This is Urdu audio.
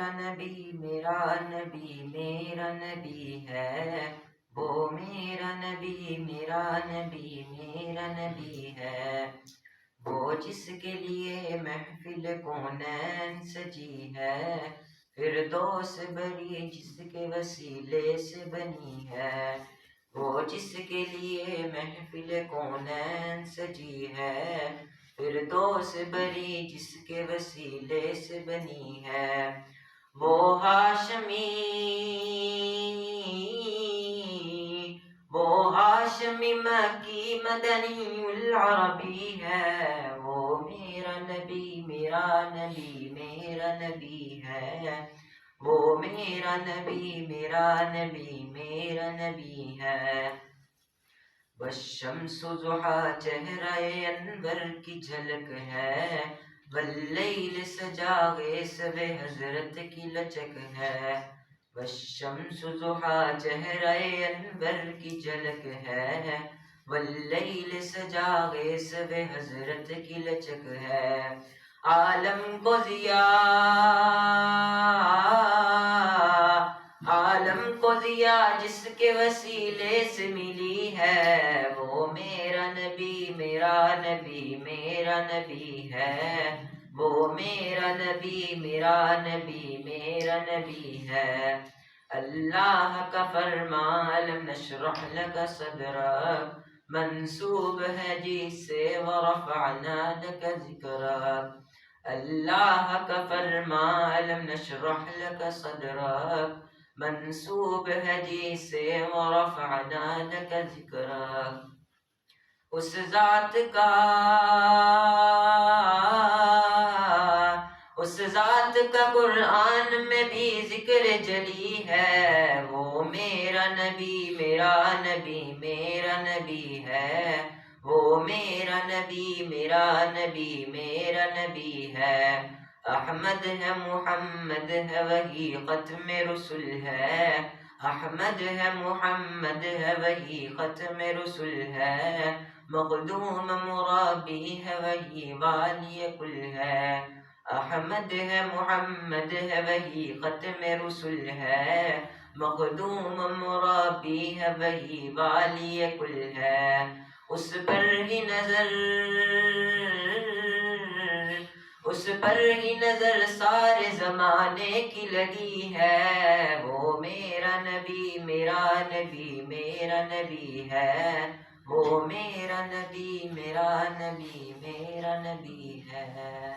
میرا نبی میرا نبی میرا نبی ہے، وہ میرا نبی میرا نبی میرا نبی ہے، وہ جس کے لیے محفل کونین سجی ہے، فردوس بری جس کے وسیلے سے بنی ہے، وہ جس کے لیے محفل کونین سجی ہے، فردوس بری جس کے وسیلے سے بنی ہے، وہ ہاشمی مکی مدنی العربی ہے، وہ میرا نبی میرا نبی میرا نبی ہے، وہ میرا نبی میرا نبی میرا نبی ہے، والشمس ضحیٰ چہرہ انور کی جھلک ہے، واللیل سجاوے سب حضرت کی لچک ہے، والشمس ضحیٰ چہرہ انور کی جھلک ہے، واللیل سجاوے سب حضرت کی لچک ہے، عالم کو ضیاء جس کے وسیلے سے ملی ہے، وہ میرا نبی میرا نبی میرا نبی ہے، وہ میرا نبی میرا نبی میرا نبی ہے، اللہ کا فرمان الم نشرح لک صدرک منسوب ہے جس سے ورفعنا لک ذکرک، اللہ کا فرمان الم نشرح لک صدرک منسوب ہے جس سے ورفعنا لک ذکرک، اس ذات کا قرآن میں بھی ذکر جلی ہے، وہ میرا نبی میرا نبی میرا نبی ہے، وہ میرا نبی میرا نبی میرا نبی ہے، احمد ہے محمد ہے وہی ختم رسول ہے، احمد ہے محمد ہے وہی ختم رسول ہے، مخدوم مرابی ہے وہی والی کل ہے، احمد ہے محمد ہے وہی ختم رسول ہے، مخدوم مرابی ہے وہی والی کل ہے، اس پر ہی نظر سارے زمانے کی لگی ہے، وہ میرا نبی میرا نبی میرا نبی ہے، وہ میرا نبی میرا نبی میرا نبی ہے۔